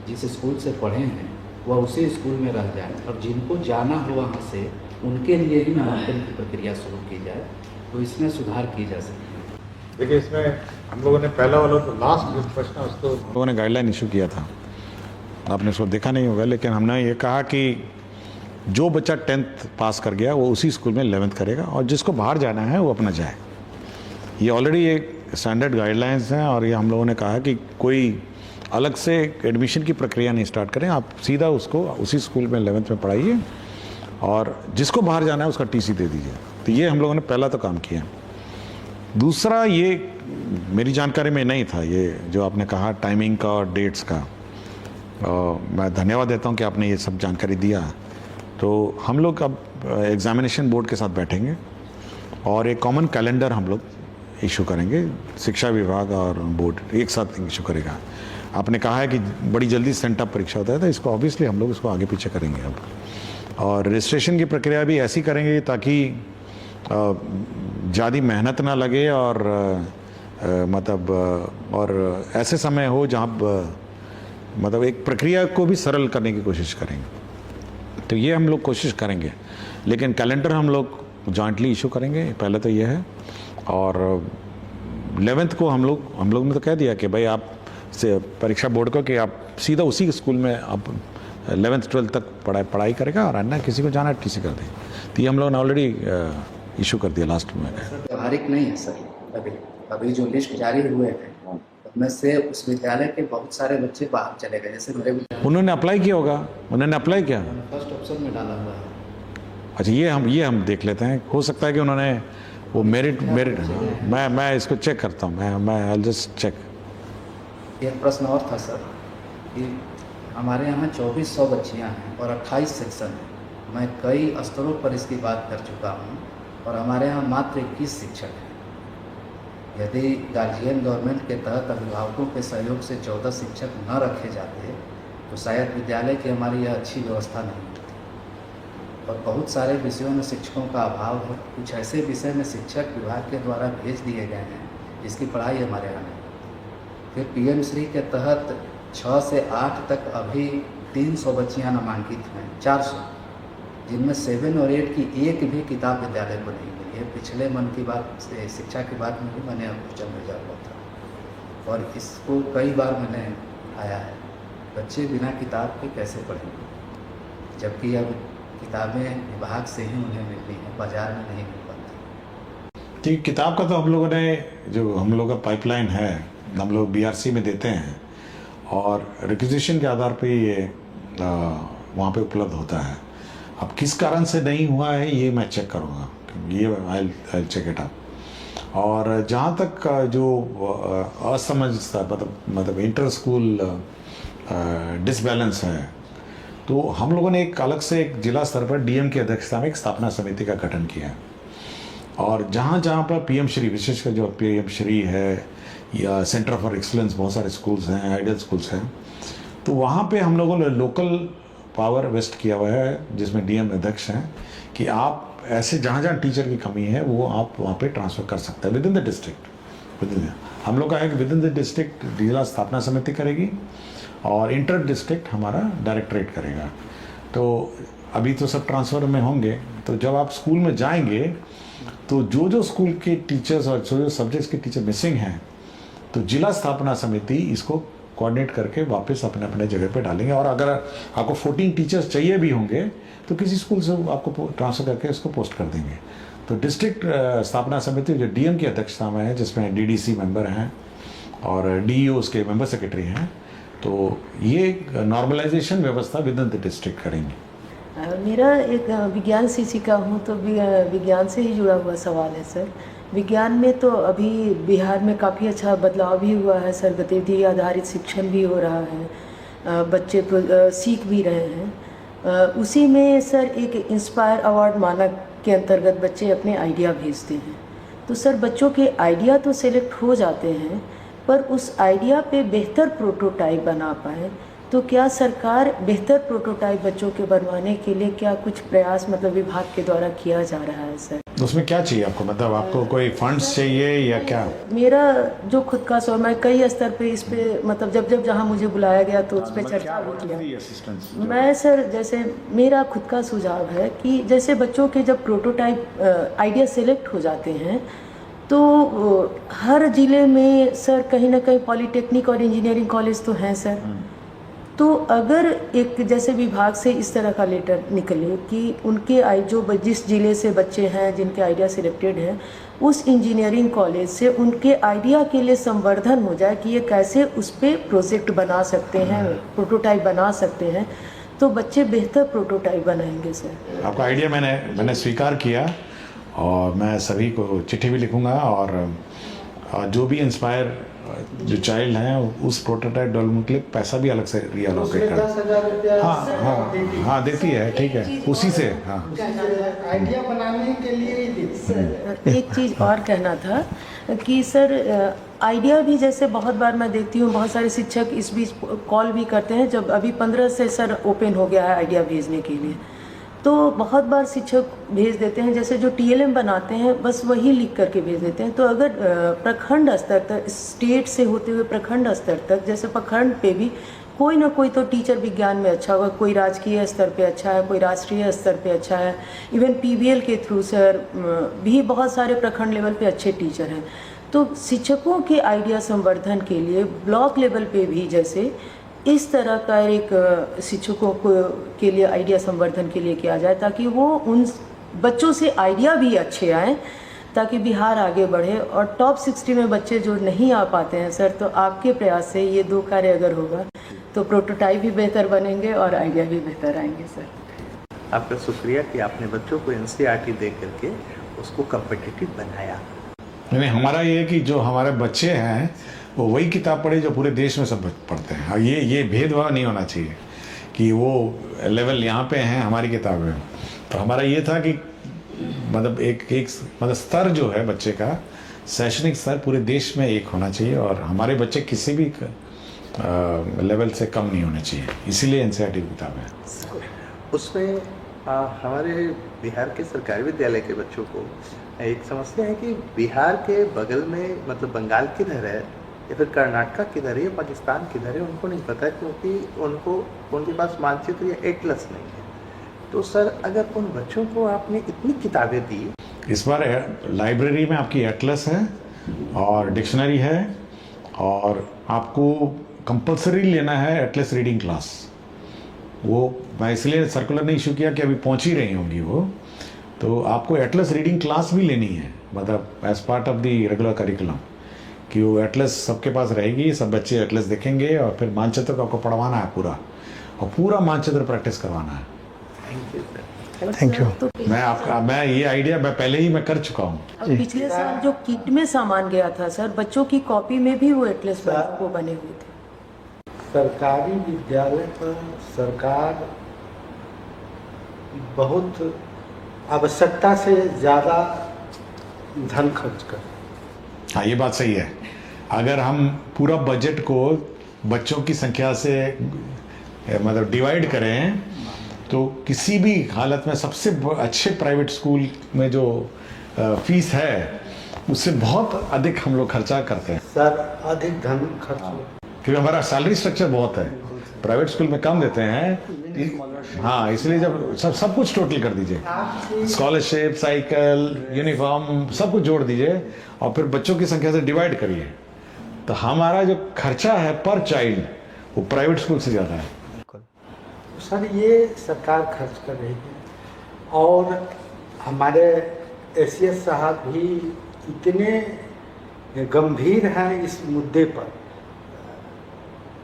जिस स्कूल से पढ़े हैं वह उसी स्कूल में रह जाएं और जिनको जाना हो वहाँ से उनके लिए ही नामांकन की प्रक्रिया शुरू की जाए, तो इसमें सुधार की जा सकती है। देखिए, इसमें हम लोगों ने पहला वाला तो लास्ट जो प्रश्न है उसको हम लोगों ने गाइडलाइन इशू किया था, आपने उसको देखा नहीं होगा, लेकिन हमने ये कहा कि जो बच्चा 10th पास कर गया वो उसी स्कूल में 11th करेगा और जिसको बाहर जाना है वो अपना जाए। ये ऑलरेडी एक स्टैंडर्ड गाइडलाइंस हैं और ये हम लोगों ने कहा कि कोई अलग से एडमिशन की प्रक्रिया नहीं स्टार्ट करें, आप सीधा उसको उसी स्कूल में 11th में पढ़ाइए और जिसको बाहर जाना है उसका टीसी दे दीजिए। तो ये हम लोगों ने पहला तो काम किया। दूसरा, ये मेरी जानकारी में नहीं था, ये जो आपने कहा टाइमिंग का और डेट्स का, मैं धन्यवाद देता हूँ कि आपने ये सब जानकारी दिया। तो हम लोग अब एग्जामिनेशन बोर्ड के साथ बैठेंगे और एक कॉमन कैलेंडर हम लोग इशू करेंगे, शिक्षा विभाग और बोर्ड एक साथ इशू करेगा। आपने कहा है कि बड़ी जल्दी सेंटअप परीक्षा होता है, तो इसको ऑब्वियसली हम लोग इसको आगे पीछे करेंगे अब, और रजिस्ट्रेशन की प्रक्रिया भी ऐसी करेंगे ताकि ज़्यादा मेहनत ना लगे और मतलब और ऐसे समय हो जहाँ मतलब एक प्रक्रिया को भी सरल करने की कोशिश करेंगे। तो ये हम लोग कोशिश करेंगे, लेकिन कैलेंडर हम लोग जॉइंटली इशू करेंगे, पहले तो ये है। और 11th को हम लोग ने तो कह दिया कि भाई आप से परीक्षा बोर्ड को कि आप सीधा उसी स्कूल में आप 11th 12th तक पढ़ाई करेगा और अन्य किसी को जाना है टीसी कर दें। तो ये हम लोगों ने ऑलरेडी इशू कर दिया लास्ट में। व्यवहारिक नहीं है सर, अभी जो लिस्ट जारी हुए हैं उसमें से उस विद्यालय के बहुत सारे बच्चे बाहर चले गए। जैसे मेरे उन्होंने अप्लाई किया होगा, उन्होंने अप्लाई किया फर्स्ट ऑप्शन में डाला हुआ है। अच्छा, ये हम देख लेते हैं, हो सकता है कि उन्होंने वो मेरिट मैं इसको चेक करता हूँ, मैं आई जस्ट चेक। एक प्रश्न और था सर कि हमारे यहाँ 2400 बच्चियाँ हैं और 28 सेक्शन हैं। मैं कई स्तरों पर इसकी बात कर चुका हूँ और हमारे यहाँ मात्र 21 शिक्षक हैं। यदि गार्जियन गवर्नमेंट के तहत अभिभावकों के सहयोग से 14 शिक्षक न रखे जाते तो शायद विद्यालय की हमारी यह अच्छी व्यवस्था नहीं होती। और बहुत सारे विषयों में शिक्षकों का अभाव है। कुछ ऐसे विषय में शिक्षक विभाग के द्वारा भेज दिए गए हैं जिसकी पढ़ाई हमारे यहाँ नहीं। फिर पीएम श्री के तहत 6 से 8 तक अभी 300 बच्चियाँ नामांकित हैं, 400, जिनमें 7 और 8 की एक भी किताब विद्यालय को नहीं मिली है। पिछले मन की बात से शिक्षा की बात में भी मैंने क्वेश्चन भेजा हुआ था और इसको कई बार मैंने आया है, बच्चे बिना किताब के कैसे पढ़ेंगे, जबकि अब किताबें विभाग से ही उन्हें मिलती हैं, बाजार में नहीं मिल पाती। ठीक, किताब का तो हम लोगों ने जो हम लोग का पाइपलाइन है हम लोग BRC में देते हैं और रिक्विजिशन के आधार पे ये वहाँ पे उपलब्ध होता है। अब किस कारण से नहीं हुआ है ये मैं चेक करूँगा, ये आई चेक इट अप। और जहाँ तक जो असमंजसता मतलब इंटर स्कूल डिसबैलेंस है, तो हम लोगों ने एक अलग से एक जिला स्तर पर DM की अध्यक्षता में एक स्थापना समिति का गठन किया है और जहाँ पर PM श्री, विशेषकर जो PM श्री है या सेंटर फॉर एक्सीलेंस, बहुत सारे स्कूल्स हैं, आइडियल स्कूल्स हैं, तो वहाँ पे हम लोगों ने लोकल पावर वेस्ट किया हुआ है जिसमें DM अध्यक्ष हैं कि आप ऐसे जहाँ टीचर की कमी है वो आप वहाँ पे ट्रांसफ़र कर सकते हैं विद इन द डिस्ट्रिक्ट। हम लोग का है कि विद इन द डिस्ट्रिक्ट जिला स्थापना समिति करेगी और इंटर डिस्ट्रिक्ट हमारा डायरेक्टरेट करेगा। तो अभी तो सब ट्रांसफ़र में होंगे, तो जब आप स्कूल में जाएंगे तो जो स्कूल के टीचर्स और जो सब्जेक्ट्स के टीचर मिसिंग हैं, तो जिला स्थापना समिति इसको कोऑर्डिनेट करके वापस अपने अपने जगह पे डालेंगे। और अगर आपको 14 टीचर्स चाहिए भी होंगे तो किसी स्कूल से आपको ट्रांसफ़र करके इसको पोस्ट कर देंगे। तो डिस्ट्रिक्ट स्थापना समिति जो DM की अध्यक्षता में है, जिसमें DDC मेंबर हैं और DEO उसके मेंबर सेक्रेटरी हैं, तो ये नॉर्मलाइजेशन व्यवस्था विद इन द डिस्ट्रिक्ट करेंगे। मेरा एक विज्ञान शिक्षिका हूँ तो विज्ञान से ही जुड़ा हुआ सवाल है सर। विज्ञान में तो अभी बिहार में काफ़ी अच्छा बदलाव भी हुआ है सर, गतिविधि आधारित शिक्षण भी हो रहा है, बच्चे सीख भी रहे हैं। उसी में सर एक इंस्पायर अवार्ड मानक के अंतर्गत बच्चे अपने आइडिया भेजते हैं। तो सर बच्चों के आइडिया तो सेलेक्ट हो जाते हैं, पर उस आइडिया पे बेहतर प्रोटोटाइप बना पाए, तो क्या सरकार बेहतर प्रोटोटाइप बच्चों के बनवाने के लिए क्या कुछ प्रयास मतलब विभाग के द्वारा किया जा रहा है सर? उसमें क्या चाहिए आपको, मतलब आपको कोई फंड्स चाहिए या क्या? मेरा जो खुद का सोच, मैं कई स्तर पे इस पे मतलब जब जहाँ मुझे बुलाया गया तो उस पर चर्चा भी किया। मैं सर जैसे मेरा खुद का सुझाव है कि जैसे बच्चों के जब प्रोटोटाइप आइडिया सेलेक्ट हो जाते हैं तो हर ज़िले में सर कहीं ना कहीं पॉलिटेक्निक और इंजीनियरिंग कॉलेज तो हैं सर। तो अगर एक जैसे विभाग से इस तरह का लेटर निकले कि उनके जिस ज़िले से बच्चे हैं जिनके आइडिया सिलेक्टेड हैं, उस इंजीनियरिंग कॉलेज से उनके आइडिया के लिए संवर्धन हो जाए कि ये कैसे उस पर प्रोजेक्ट बना सकते हैं, प्रोटोटाइप बना सकते हैं, तो बच्चे बेहतर प्रोटोटाइप बनाएंगे सर। आपका आइडिया मैंने स्वीकार किया और मैं सभी को चिट्ठी भी लिखूंगा और जो भी इंस्पायर जो चाइल्ड हैं उस प्रोटोटाइप डेवलपमेंट के लिए पैसा भी अलग से रिएलोकेट कर। 10,000 रुपया हाँ देती है, ठीक है, उसी से। हाँ, आइडिया बनाने के लिए ही देती है। एक चीज़ और कहना था कि सर आइडिया भी जैसे बहुत बार मैं देखती हूँ बहुत सारे शिक्षक इस बीच कॉल भी करते हैं, जब अभी 15 से सर ओपन हो गया है आइडिया भेजने के लिए, तो बहुत बार शिक्षक भेज देते हैं जैसे जो TLM बनाते हैं बस वही लिख करके भेज देते हैं। तो अगर प्रखंड स्तर तक, स्टेट से होते हुए प्रखंड स्तर तक, जैसे प्रखंड पे भी कोई ना कोई तो टीचर विज्ञान में अच्छा होगा, कोई राजकीय स्तर पे अच्छा है, कोई राष्ट्रीय स्तर पे अच्छा है, इवन PBL के थ्रू सर भी बहुत सारे प्रखंड लेवल पे अच्छे टीचर हैं। तो शिक्षकों के आइडिया संवर्धन के लिए ब्लॉक लेवल पे भी जैसे इस तरह का एक शिक्षकों को के लिए आइडिया संवर्धन के लिए किया जाए, ताकि वो उन बच्चों से आइडिया भी अच्छे आएँ, ताकि बिहार आगे बढ़े। और टॉप 60 में बच्चे जो नहीं आ पाते हैं सर, तो आपके प्रयास से ये 2 कार्य अगर होगा तो प्रोटोटाइप भी बेहतर बनेंगे और आइडिया भी बेहतर आएंगे सर। आपका शुक्रिया कि आपने बच्चों को NCERT दे करके उसको कम्पिटिटिव बनाया। नहीं, हमारा ये है कि जो हमारे बच्चे हैं वो वही किताब पढ़े जो पूरे देश में सब पढ़ते हैं। ये भेदभाव नहीं होना चाहिए कि वो लेवल यहाँ पे हैं हमारी किताबें। तो हमारा ये था कि मतलब एक मतलब स्तर जो है बच्चे का, शैक्षणिक स्तर पूरे देश में एक होना चाहिए और हमारे बच्चे किसी भी लेवल से कम नहीं होने चाहिए, इसीलिए NCERT की किताब है। उसमें हमारे बिहार के सरकारी विद्यालय के बच्चों को एक समस्या है कि बिहार के बगल में मतलब बंगाल किधर है या फिर कर्नाटका किधर है या पाकिस्तान किधर है उनको नहीं पता, क्योंकि उनके पास मानचित्र या एटलस नहीं है। तो सर अगर उन बच्चों को आपने इतनी किताबें दी, इस बार लाइब्रेरी में आपकी एटलस है और डिक्शनरी है और आपको कंपलसरी लेना है एटलस रीडिंग क्लास। वो मैं इसलिए सर्कुलर ने इशू किया कि अभी पहुंच ही रही होंगी वो, तो आपको एटलस रीडिंग क्लास भी लेनी है, मतलब as part of the regular curriculum, कि वो एटलस सबके पास रहेगी, सब बच्चे एटलस देखेंगे और फिर मानचित्र को आपको पढ़वाना है पूरा, और पूरा मानचित्र प्रैक्टिस करवाना है। Thank you. मैं ये आइडिया मैं पहले ही मैं कर चुका हूँ। पिछले साल जो किट में सामान गया था सर, बच्चों की कॉपी में भी वो एटलस वो बने हुए थे। सरकारी विद्यालय पर सरकार बहुत आवश्यकता से ज़्यादा धन खर्च कर। हाँ, ये बात सही है। अगर हम पूरा बजट को बच्चों की संख्या से मतलब डिवाइड करें तो किसी भी हालत में सबसे अच्छे प्राइवेट स्कूल में जो फीस है उससे बहुत अधिक हम लोग खर्चा करते हैं सर, अधिक धन खर्च, क्योंकि हमारा सैलरी स्ट्रक्चर बहुत है, प्राइवेट स्कूल में कम देते हैं। हाँ, इसलिए जब सब कुछ टोटल कर दीजिए, स्कॉलरशिप, साइकिल, यूनिफॉर्म, सब कुछ जोड़ दीजिए और फिर बच्चों की संख्या से डिवाइड करिए, तो हमारा जो खर्चा है पर चाइल्ड वो प्राइवेट स्कूल से ज़्यादा है। सर ये सरकार खर्च कर रही है और हमारे ACS साहब भी इतने गंभीर हैं इस मुद्दे पर।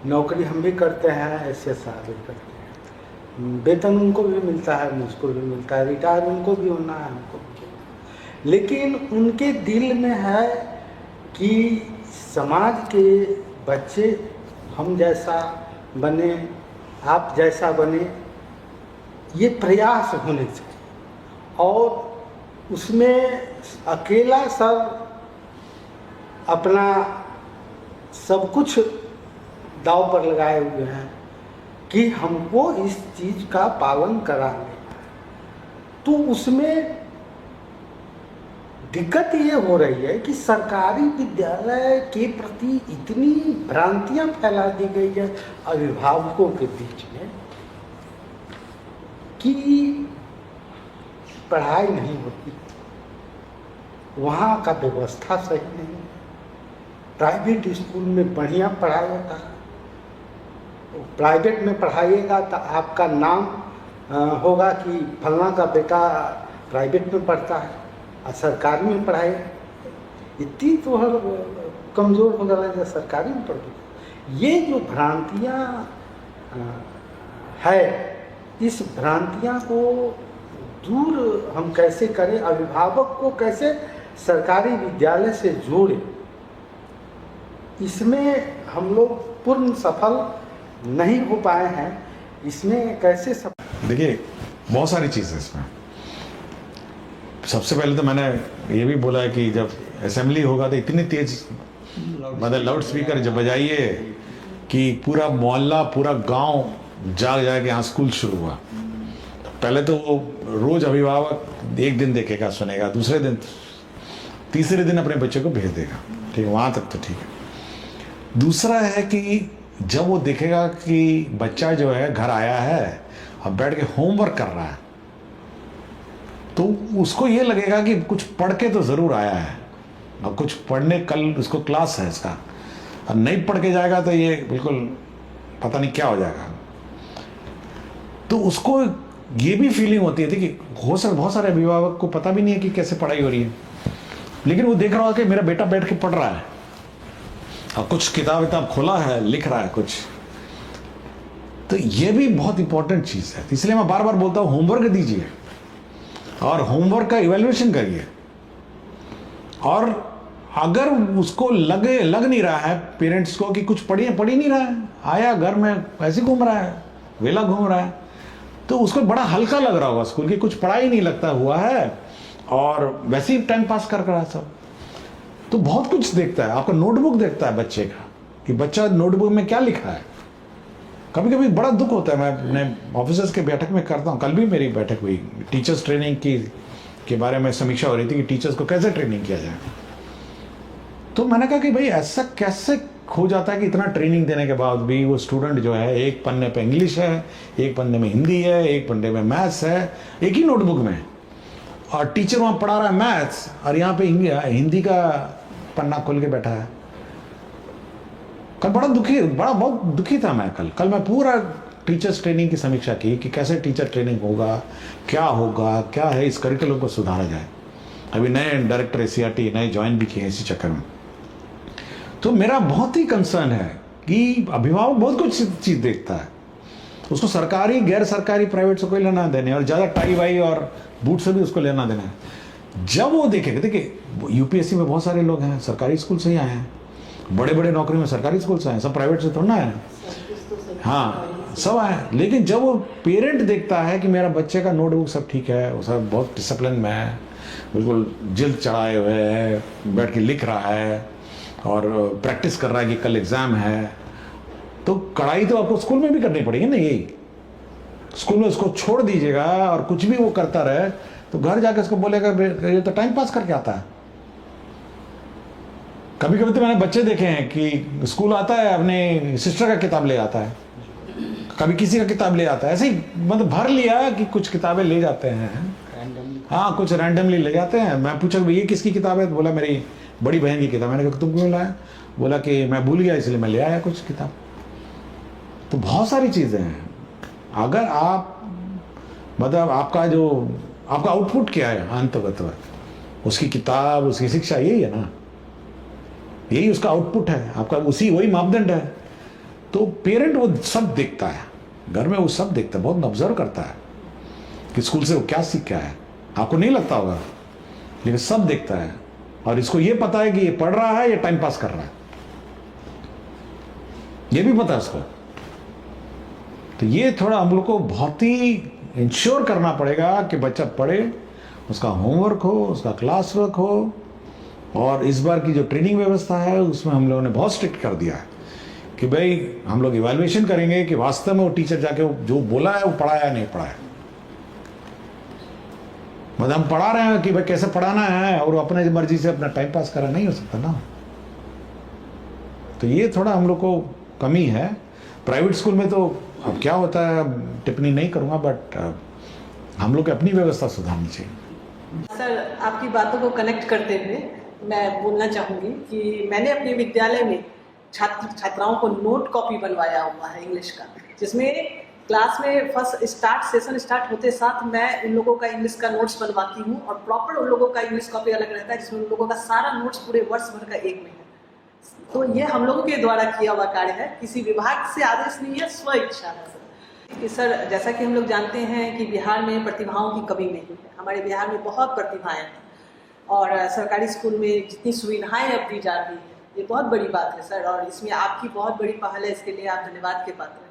नौकरी हम भी करते हैं, ACS साहब भी करते हैं, वेतन उनको भी मिलता है, मुझको भी मिलता है, रिटायर उनको भी होना है, हमको भी। लेकिन उनके दिल में है कि समाज के बच्चे हम जैसा बने, आप जैसा बने, ये प्रयास होने चाहिए। और उसमें अकेला सब अपना सब कुछ दाव पर लगाए हुए हैं कि हमको इस चीज़ का पालन कराने, तो उसमें दिक्कत ये हो रही है कि सरकारी विद्यालय के प्रति इतनी भ्रांतियां फैला दी गई है अभिभावकों के बीच में कि पढ़ाई नहीं होती, वहाँ का व्यवस्था सही नहीं है। प्राइवेट स्कूल में बढ़िया पढ़ाई होता है, प्राइवेट में पढ़ाइएगा तो आपका नाम होगा कि फलना का बेटा प्राइवेट में पढ़ता है, और सरकारी में पढ़ाए इतनी तो हर कमज़ोर हो जाएगा सरकारी में पढ़। ये जो भ्रांतियाँ है, इस भ्रांतियाँ को दूर हम कैसे करें, अभिभावक को कैसे सरकारी विद्यालय से जोड़ें, इसमें हम लोग पूर्ण सफल नहीं हो पाए हैं। इसमें कैसे देखिए बहुत सारी चीज़ें इसमें। सबसे पहले तो मैंने ये भी बोला है कि जब असेंबली होगा तो इतनी तेज मतलब लाउड स्पीकर जब बजाइए कि पूरा मोहल्ला पूरा गांव जाग जाए कि यहाँ स्कूल शुरू हुआ। पहले तो वो रोज अभिभावक एक दिन देखेगा सुनेगा, दूसरे दिन तीसरे दिन अपने बच्चे को भेज देगा, ठीक है, वहाँ तक तो ठीक है। दूसरा है कि जब वो देखेगा कि बच्चा जो है घर आया है और बैठ के होमवर्क कर रहा है, तो उसको ये लगेगा कि कुछ पढ़ के तो ज़रूर आया है और कुछ पढ़ने, कल उसको क्लास है इसका, और नहीं पढ़ के जाएगा तो ये बिल्कुल पता नहीं क्या हो जाएगा। तो उसको ये भी फीलिंग होती है कि बहुत सारे अभिभावक को पता भी नहीं है कि कैसे पढ़ाई हो रही है, लेकिन वो देख रहा होगा कि मेरा बेटा बैठ के पढ़ रहा है और कुछ किताब खोला है, लिख रहा है कुछ। तो ये भी बहुत इंपॉर्टेंट चीज़ है। इसलिए मैं बार बार बोलता हूँ होमवर्क दीजिए और होमवर्क का इवैल्यूएशन करिए, और अगर उसको लग नहीं रहा है पेरेंट्स को कि कुछ पढ़ी नहीं रहा है, आया घर में ऐसे घूम रहा है, वेला घूम रहा है, तो उसको बड़ा हल्का लग रहा होगा स्कूल की, कुछ पढ़ाई नहीं लगता हुआ है और वैसे ही टाइम पास कर रहा है सब। तो बहुत कुछ देखता है, आपका नोटबुक देखता है बच्चे का कि बच्चा नोटबुक में क्या लिखा है। कभी कभी बड़ा दुख होता है, मैं अपने ऑफिसर्स के बैठक में करता हूँ, कल भी मेरी बैठक हुई टीचर्स ट्रेनिंग के बारे में समीक्षा हो रही थी कि टीचर्स को कैसे ट्रेनिंग किया जाए। तो मैंने कहा कि भाई ऐसा कैसे हो जाता है कि इतना ट्रेनिंग देने के बाद भी वो स्टूडेंट जो है एक पन्ने पे इंग्लिश है, एक पन्ने में हिंदी है, एक पन्ने में मैथ्स है, एक ही नोटबुक में, और टीचर वहाँ पढ़ा रहा है मैथ्स और यहाँ पे हिंदी का पन्ना खोल के बैठा है। कल बहुत दुखी था मैं। कल मैं पूरा टीचर्स ट्रेनिंग की समीक्षा की कि कैसे टीचर ट्रेनिंग होगा, क्या है, इस करिकुलम को सुधारा जाए। अभी नए डायरेक्टर एसीईआरटी नए ज्वाइन भी किए इसी चक्कर में। तो मेरा बहुत ही कंसर्न है कि अभिभावक बहुत कुछ चीज़ देखता है, उसको सरकारी गैर सरकारी प्राइवेट से कोई लेना देने, और ज़्यादा टाई वाई और बूट से भी उसको लेना देना है। जब वो देखेगा, देखिए यूपीएससी में बहुत सारे लोग हैं सरकारी स्कूल से ही आए हैं, बड़े नौकरी में सरकारी स्कूल से आए, सब प्राइवेट से थोड़ा ना आए, हाँ सब आए। लेकिन जब वो पेरेंट देखता है कि मेरा बच्चे का नोटबुक सब ठीक है, वो सब बहुत डिसिप्लिन में है, बिल्कुल जिल्द चढ़ाए हुए है, बैठ के लिख रहा है और प्रैक्टिस कर रहा है कि कल एग्ज़ाम है, तो कड़ाई तो आपको स्कूल में भी करनी पड़ेगी ना। यही स्कूल में उसको छोड़ दीजिएगा और कुछ भी वो करता रहे तो घर जाकर उसको बोलेगा ये तो टाइम पास करके आता है। कभी कभी तो मैंने बच्चे देखे हैं कि स्कूल आता है अपने सिस्टर का किताब ले आता है, कभी किसी का किताब ले आता है, ऐसे ही मतलब भर लिया कि कुछ किताबें ले जाते हैं, हाँ कुछ रैंडमली ले जाते हैं। मैं पूछा ये किसकी किताब है, तो बोला मेरी बड़ी बहन की किताब। मैंने कहा तुम क्यों लाया, बोला कि मैं भूल गया इसलिए मैं ले आया कुछ किताब। तो बहुत सारी चीज़ें हैं। अगर आप मतलब आपका आउटपुट क्या है अंततः, उसकी किताब उसकी शिक्षा यही है ना, यही उसका आउटपुट है आपका, वही मापदंड है। तो पेरेंट वो सब देखता है, घर में वो सब देखता है, बहुत ऑब्जर्व करता है कि स्कूल से वो क्या सीख के आया है। आपको नहीं लगता होगा, लेकिन सब देखता है और इसको ये पता है कि ये पढ़ रहा है या टाइम पास कर रहा है, ये भी पता है उसको। तो ये थोड़ा हम लोग को बहुत ही इंश्योर करना पड़ेगा कि बच्चा पढ़े, उसका होमवर्क हो, उसका क्लास वर्क हो। और इस बार की जो ट्रेनिंग व्यवस्था है उसमें हम लोगों ने बहुत स्ट्रिक्ट कर दिया है कि भाई हम लोग इवैल्यूएशन करेंगे कि वास्तव में वो टीचर जाके जो बोला है वो पढ़ाया या नहीं पढ़ाया। मतलब हम पढ़ा रहे हैं कि भाई कैसे पढ़ाना है और अपने मर्जी से अपना टाइम पास करा, नहीं हो सकता ना। तो ये थोड़ा हम लोग को कमी है। प्राइवेट स्कूल में तो अब क्या होता है टिप्पणी नहीं करूंगा, बट हम लोग की अपनी व्यवस्था सुधारनी चाहिए। सर, आपकी बातों को कनेक्ट करते हुए मैं बोलना चाहूँगी कि मैंने अपने विद्यालय में छात्राओं को नोट कॉपी बनवाया हुआ है इंग्लिश का, जिसमें क्लास में फर्स्ट सेशन स्टार्ट होते साथ मैं उन लोगों का इंग्लिश का नोट्स बनवाती हूँ और प्रॉपर उन लोगों का इंग्लिश कॉपी अलग रहता है जिसमें उन लोगों का सारा नोट्स पूरे वर्ष भर का एक में है। तो ये हम लोगों के द्वारा किया हुआ कार्य है, किसी विभाग से आदेश नहीं है, स्व इच्छा है सर। सर, जैसा कि हम लोग जानते हैं कि बिहार में प्रतिभाओं की कमी नहीं है। हमारे बिहार में बहुत प्रतिभाएं हैं और सरकारी स्कूल में जितनी सुविधाएं अब दी जा रही है ये बहुत बड़ी बात है सर, और इसमें आपकी बहुत बड़ी पहल है, इसके लिए आप धन्यवाद के पात्र हैं।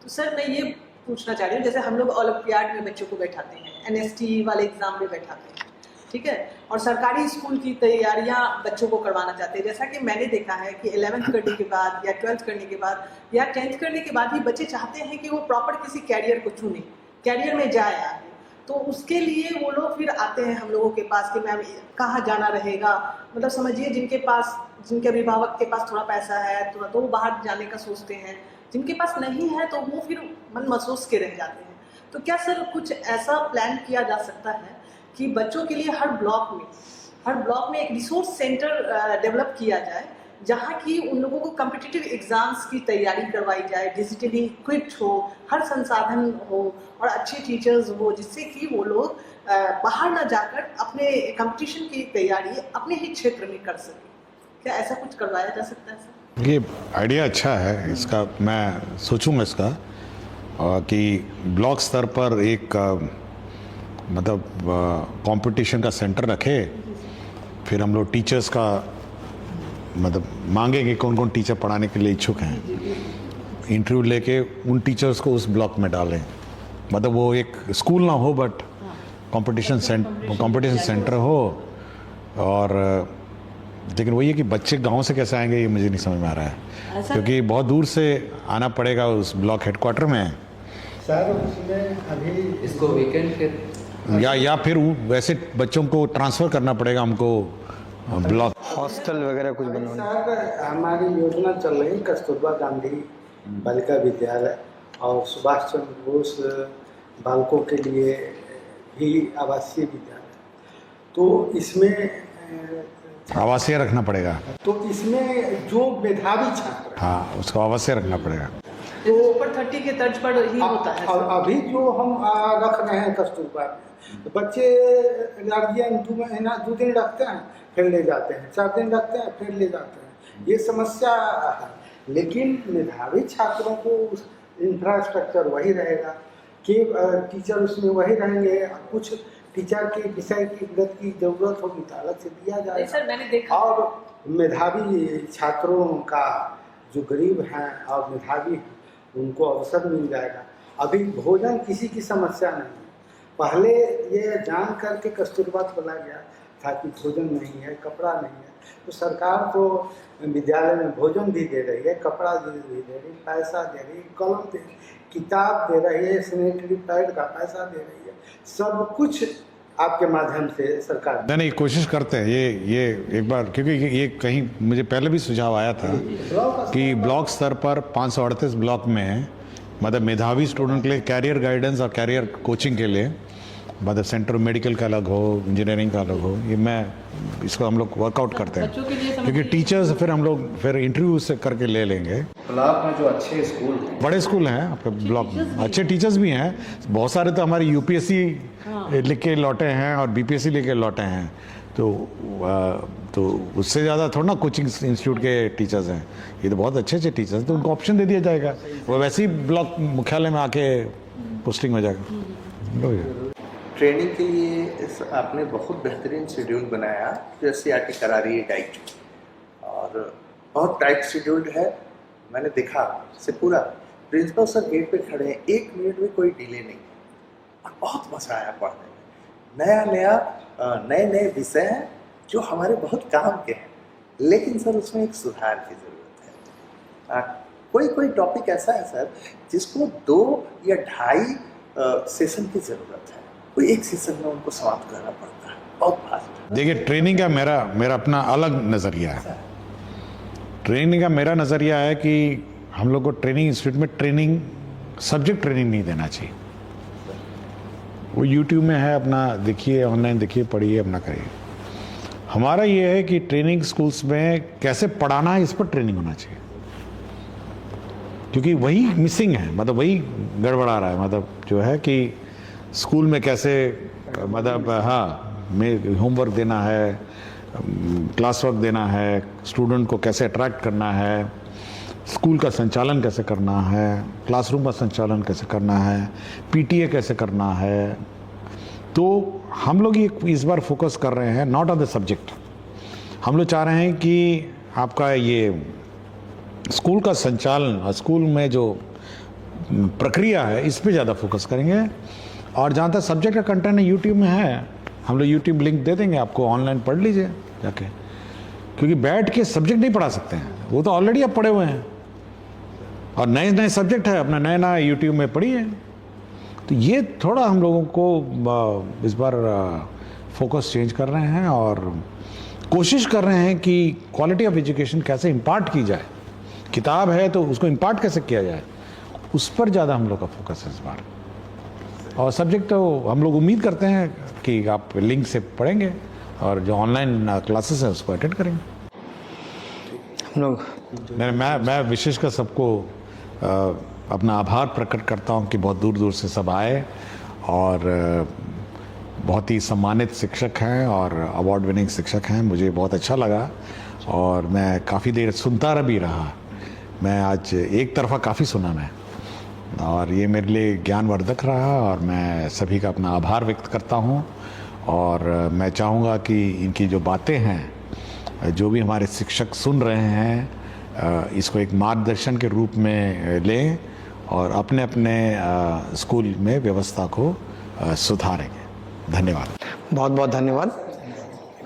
तो सर, मैं ये पूछना चाह रही हूँ, जैसे हम लोग ओलंपियाड में बच्चों को बैठाते हैं, NST वाले एग्जाम में बैठाते हैं, ठीक है, और सरकारी स्कूल की तैयारियां बच्चों को करवाना चाहते हैं। जैसा कि मैंने देखा है कि 11th करने के बाद या 12th करने के बाद या 10th करने के बाद ही बच्चे चाहते हैं कि वो प्रॉपर किसी कैरियर को चुने, कैरियर में जाए आगे। तो उसके लिए वो लोग फिर आते हैं हम लोगों के पास कि मैम कहाँ जाना रहेगा। मतलब समझिए जिनके अभिभावक के पास थोड़ा पैसा है तो वो बाहर जाने का सोचते हैं, जिनके पास नहीं है तो वो फिर मन महसूस के रह जाते हैं। तो क्या सर कुछ ऐसा प्लान किया जा सकता है कि बच्चों के लिए हर ब्लॉक में एक रिसोर्स सेंटर डेवलप किया जाए जहाँ की उन लोगों को कॉम्पिटिटिव एग्जाम्स की तैयारी करवाई जाए, डिजिटली इक्विप्ड हो, हर संसाधन हो और अच्छे टीचर्स हो, जिससे कि वो लोग बाहर ना जाकर अपने कंपटीशन की तैयारी अपने ही क्षेत्र में कर सकें। क्या ऐसा कुछ करवाया जा सकता है सर? ये आइडिया अच्छा है, इसका मैं सोचूंगा इसका कि ब्लॉक स्तर पर एक मतलब कंपटीशन का सेंटर रखे, फिर हम लोग टीचर्स का मतलब मांगेंगे कौन कौन टीचर पढ़ाने के लिए इच्छुक हैं, इंटरव्यू लेके उन टीचर्स को उस ब्लॉक में डालें। मतलब वो एक स्कूल ना हो बट कंपटीशन सेंटर हो। और लेकिन वही है कि बच्चे गांव से कैसे आएंगे ये मुझे नहीं समझ में आ रहा है, क्योंकि बहुत दूर से आना पड़ेगा उस ब्लॉक हेडक्वार्टर में। सर उसमें अभी इसको वीकेंड के या फिर वैसे बच्चों को ट्रांसफ़र करना पड़ेगा हमको ब्लॉक। हॉस्टल वगैरह कुछ बनवाना। सर हमारी योजना चल रही कस्तूरबा गांधी बालिका विद्यालय और सुभाष चंद्र बोस बालकों के लिए भी आवासीय विद्यालय, तो इसमें आवासीय रखना पड़ेगा। तो इसमें जो मेधावी छात्र हैं, हाँ, उसको आवासीय रखना पड़ेगा। तो ऊपर 30 के तर्ज पर ही होता है और अभी जो हम रख रहे हैं कस्तूरबा में, तो बच्चे गार्जियन 2 दिन रखते हैं फिर ले जाते हैं, 4 दिन रखते हैं फिर ले जाते हैं, ये समस्या है। लेकिन मेधावी छात्रों को इंफ्रास्ट्रक्चर वही रहेगा कि टीचर उसमें वही रहेंगे, कुछ टीचर के विषय की गत की जरूरत होगी तो अलग से दिया जाएगा। सर, मैंने देखा और मेधावी छात्रों का जो गरीब हैं और मेधावी हैं उनको अवसर मिल जाएगा। अभी भोजन किसी की समस्या नहीं है, पहले ये जान करके कस्तूरबा खोला गया था कि भोजन नहीं है, कपड़ा नहीं है, तो सरकार तो विद्यालय में भोजन भी दे रही है, कपड़ा भी दे रही है, पैसा दे रही है, कलम दे रही है, किताब दे रही है, सैनिटरी पैड का पैसा दे रही है, सब कुछ आपके माध्यम से सरकार नहीं कोशिश करते हैं ये एक बार, क्योंकि ये कहीं मुझे पहले भी सुझाव आया था कि ब्लॉक स्तर पर 538 ब्लॉक में मतलब मेधावी स्टूडेंट के लिए कैरियर गाइडेंस और कैरियर कोचिंग के लिए मतलब सेंटर मेडिकल का अलग हो, इंजीनियरिंग का अलग हो, ये मैं इसको हम लोग वर्कआउट करते हैं, क्योंकि टीचर्स फिर हम लोग फिर इंटरव्यू से करके ले लेंगे। ब्लॉक में जो अच्छे स्कूल हैं, बड़े स्कूल हैं आपके ब्लॉक में, अच्छे टीचर्स भी हैं, बहुत सारे तो हमारे यूपीएससी लिख के लौटे हैं और बीपीएससी लेके लौटे हैं, तो उससे ज़्यादा थोड़ा ना कोचिंग इंस्टीट्यूट के टीचर्स हैं, ये तो बहुत अच्छे अच्छे टीचर्स हैं, तो उनको ऑप्शन दे दिया जाएगा, वो वैसे ही ब्लॉक मुख्यालय में आके पोस्टिंग हो जाएगा। ट्रेनिंग के लिए आपने बहुत बेहतरीन शेड्यूल बनाया जो SCERT करा रही है डाइट, और बहुत टाइट शेड्यूल्ड है। मैंने देखा से पूरा, प्रिंसिपल सर गेट पे खड़े हैं, 1 मिनट में कोई डिले नहीं, और बहुत मज़ा आया पढ़ने में। नए नए विषय हैं जो हमारे बहुत काम के हैं, लेकिन सर उसमें एक सुधार की ज़रूरत है। कोई टॉपिक ऐसा है सर जिसको 2 या 2.5 सेशन की ज़रूरत है, कोई एक सेशन में उनको समाप्त करना पड़ता है, बहुत फास्ट। देखिए, ट्रेनिंग का मेरा अपना अलग नज़रिया है। ट्रेनिंग का मेरा नज़रिया है कि हम लोग को ट्रेनिंग इंस्टीट्यूट में सब्जेक्ट ट्रेनिंग नहीं देना चाहिए। वो यूट्यूब में है, अपना देखिए, ऑनलाइन देखिए, पढ़िए, अपना करिए। हमारा ये है कि ट्रेनिंग स्कूल्स में कैसे पढ़ाना है, इस पर ट्रेनिंग होना चाहिए, क्योंकि वही मिसिंग है, मतलब वही गड़बड़ा रहा है। मतलब जो है कि स्कूल में कैसे, मतलब हाँ, में होमवर्क देना है, क्लास वर्क देना है, स्टूडेंट को कैसे अट्रैक्ट करना है, स्कूल का संचालन कैसे करना है, क्लासरूम का संचालन कैसे करना है, PTA कैसे करना है। तो हम लोग ये इस बार फोकस कर रहे हैं नॉट ऑन द सब्जेक्ट। हम लोग चाह रहे हैं कि आपका ये स्कूल का संचालन और स्कूल में जो प्रक्रिया है, इस पे ज़्यादा फोकस करेंगे। और जहाँ तक सब्जेक्ट का कंटेंट है, यूट्यूब में है, हम लोग यूट्यूब लिंक दे देंगे आपको, ऑनलाइन पढ़ लीजिए जाके, क्योंकि बैठ के सब्जेक्ट नहीं पढ़ा सकते हैं, वो तो ऑलरेडी आप पढ़े हुए हैं, और नए नए सब्जेक्ट है, अपना नया नया यूट्यूब में पढ़िए। तो ये थोड़ा हम लोगों को इस बार फोकस चेंज कर रहे हैं, और कोशिश कर रहे हैं कि क्वालिटी ऑफ एजुकेशन कैसे इम्पार्ट की जाए। किताब है तो उसको इम्पार्ट कैसे किया जाए, उस पर ज़्यादा हम लोग का फोकस है इस बार। और सब्जेक्ट तो हम लोग उम्मीद करते हैं कि आप लिंक से पढ़ेंगे, और जो ऑनलाइन क्लासेस है उसको अटेंड करेंगे। हम लोग मैं विशेषकर सबको अपना आभार प्रकट करता हूं कि बहुत दूर दूर से सब आए, और बहुत ही सम्मानित शिक्षक हैं और अवार्ड विनिंग शिक्षक हैं। मुझे बहुत अच्छा लगा, और मैं काफ़ी देर सुनता भी रहा। मैं आज एक तरफा काफ़ी सुना मैं, और ये मेरे लिए ज्ञानवर्धक रहा, और मैं सभी का अपना आभार व्यक्त करता हूँ। और मैं चाहूँगा कि इनकी जो बातें हैं, जो भी हमारे शिक्षक सुन रहे हैं, इसको एक मार्गदर्शन के रूप में लें, और अपने अपने स्कूल में व्यवस्था को सुधारेंगे। धन्यवाद, बहुत बहुत धन्यवाद।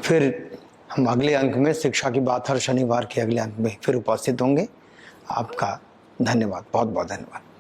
फिर हम अगले अंक में शिक्षा की बात हर शनिवार के अगले अंक में फिर उपस्थित होंगे। आपका धन्यवाद, बहुत बहुत धन्यवाद।